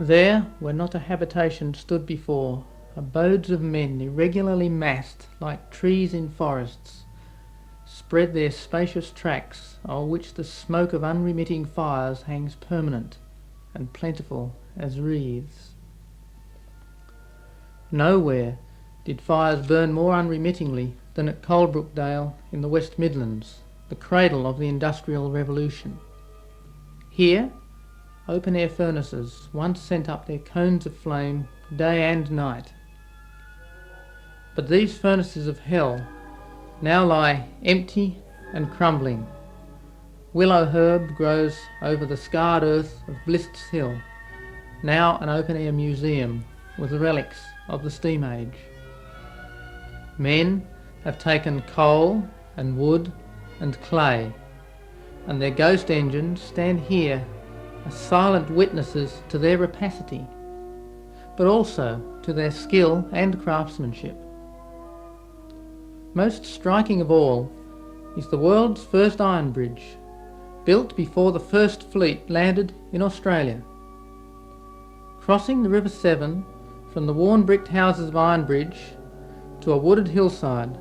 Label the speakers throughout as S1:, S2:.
S1: There, where not a habitation stood before, abodes of men irregularly massed like trees in forests, spread their spacious tracks, o'er which the smoke of unremitting fires hangs permanent and plentiful as wreaths. Nowhere did fires burn more unremittingly than at Coalbrookdale in the West Midlands, the cradle of the Industrial Revolution. Here, open-air furnaces once sent up their cones of flame day and night. But these furnaces of hell now lie empty and crumbling. Willow herb grows over the scarred earth of Blist's Hill, now an open-air museum with relics of the steam age. Men have taken coal and wood and clay, and their ghost engines stand here as silent witnesses to their rapacity, but also to their skill and craftsmanship. Most striking of all is the world's first iron bridge, built before the first fleet landed in Australia. Crossing the River Severn from the worn-bricked houses of Ironbridge to a wooded hillside,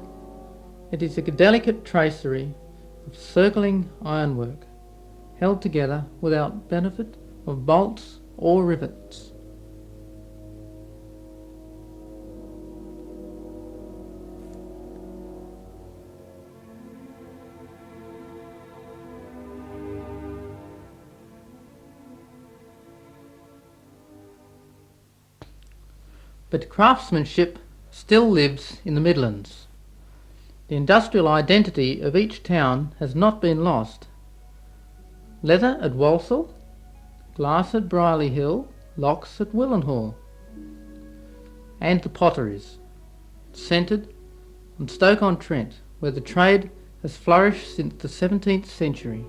S1: it is a delicate tracery of circling ironwork, held together without benefit of bolts or rivets. But craftsmanship still lives in the Midlands. The industrial identity of each town has not been lost. Leather at Walsall, glass at Brierley Hill, locks at Willenhall, and the potteries, centred on Stoke-on-Trent, where the trade has flourished since the 17th century.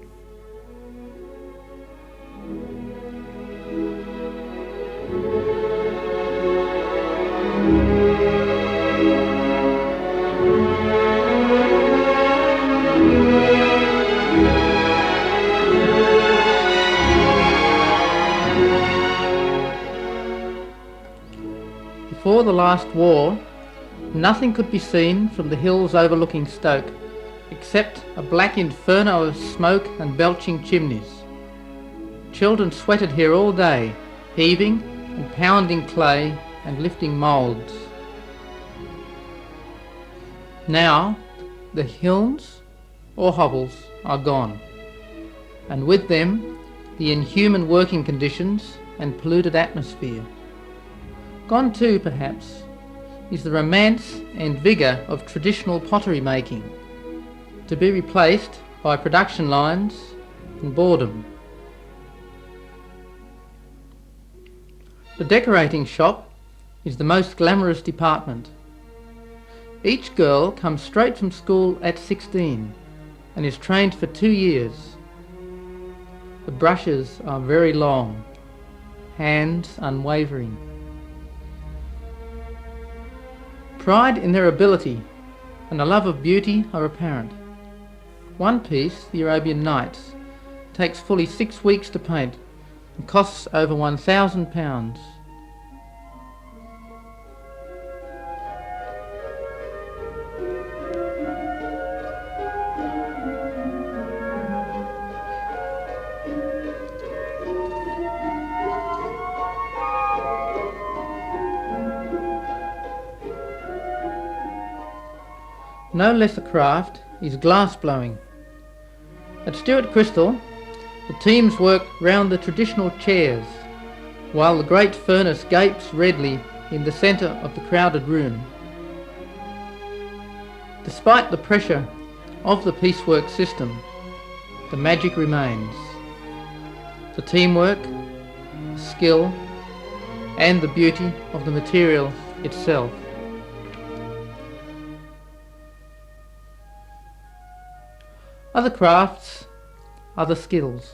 S1: Before the last war, nothing could be seen from the hills overlooking Stoke, except a black inferno of smoke and belching chimneys. Children sweated here all day, heaving and pounding clay and lifting moulds. Now, the kilns or hovels are gone, and with them the inhuman working conditions and polluted atmosphere. Gone too, perhaps, is the romance and vigour of traditional pottery making, to be replaced by production lines and boredom. The decorating shop is the most glamorous department. Each girl comes straight from school at 16 and is trained for 2 years. The brushes are very long, hands unwavering. Pride in their ability and a love of beauty are apparent. One piece, the Arabian Nights, takes fully 6 weeks to paint and costs over £1,000. No less a craft is glass blowing. At Stuart Crystal, the teams work round the traditional chairs, while the great furnace gapes redly in the centre of the crowded room. Despite the pressure of the piecework system, the magic remains. The teamwork, skill, and the beauty of the material itself. Other crafts, other skills.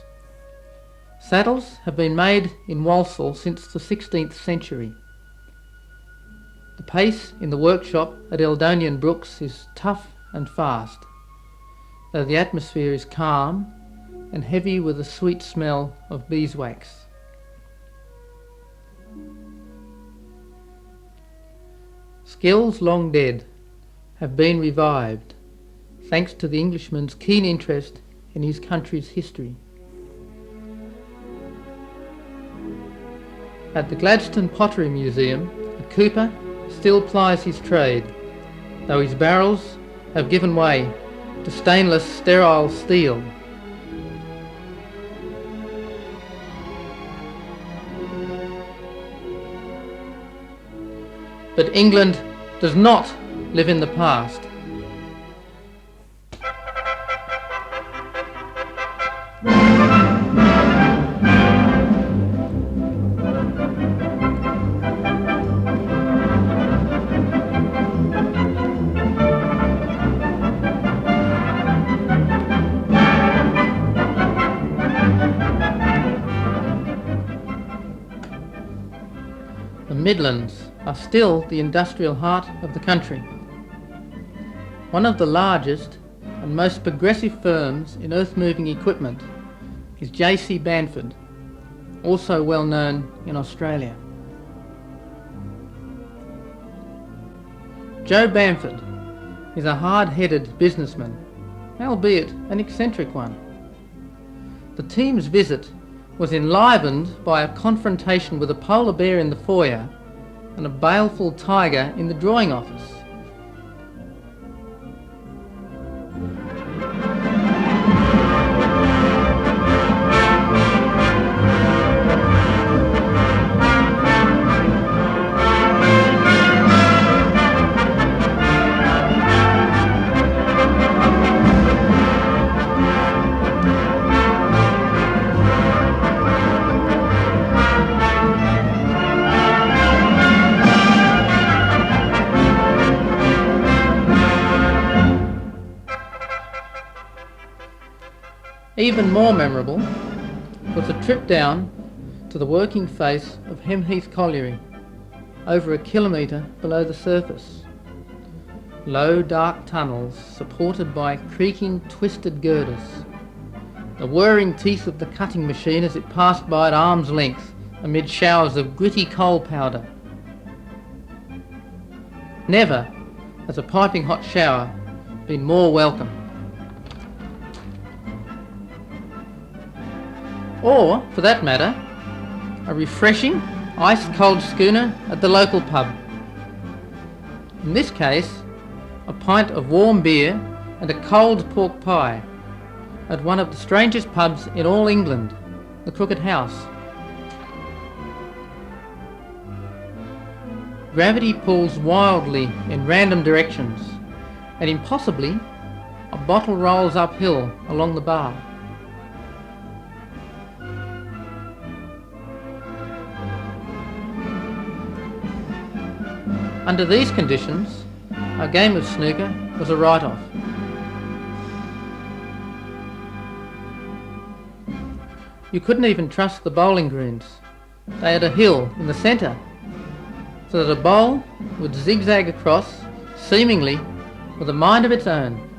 S1: Saddles have been made in Walsall since the 16th century. The pace in the workshop at Eldonian Brooks is tough and fast, though the atmosphere is calm and heavy with the sweet smell of beeswax. skills long dead have been revived thanks to the Englishman's keen interest in his country's history. At the Gladstone Pottery Museum, a cooper still plies his trade, though his barrels have given way to stainless sterile steel. But England does not live in the past. The Midlands are still the industrial heart of the country. One of the largest and most progressive firms in earth-moving equipment is J.C. Bamford, also well known in Australia. Joe Bamford is a hard-headed businessman, albeit an eccentric one. The team's visit was enlivened by a confrontation with a polar bear in the foyer and a baleful tiger in the drawing office. Even more memorable was a trip down to the working face of Hemheath Colliery, over a kilometre below the surface. Low dark tunnels supported by creaking twisted girders. The whirring teeth of the cutting machine as it passed by at arm's length amid showers of gritty coal powder. Never has a piping hot shower been more welcome. Or, for that matter, a refreshing, ice-cold schooner at the local pub. In this case, a pint of warm beer and a cold pork pie at one of the strangest pubs in all England, the Crooked House. Gravity pulls wildly in random directions, and impossibly, a bottle rolls uphill along the bar. Under these conditions, our game of snooker was a write-off. You couldn't even trust the bowling greens. They had a hill in the centre, so that a bowl would zigzag across, seemingly with a mind of its own.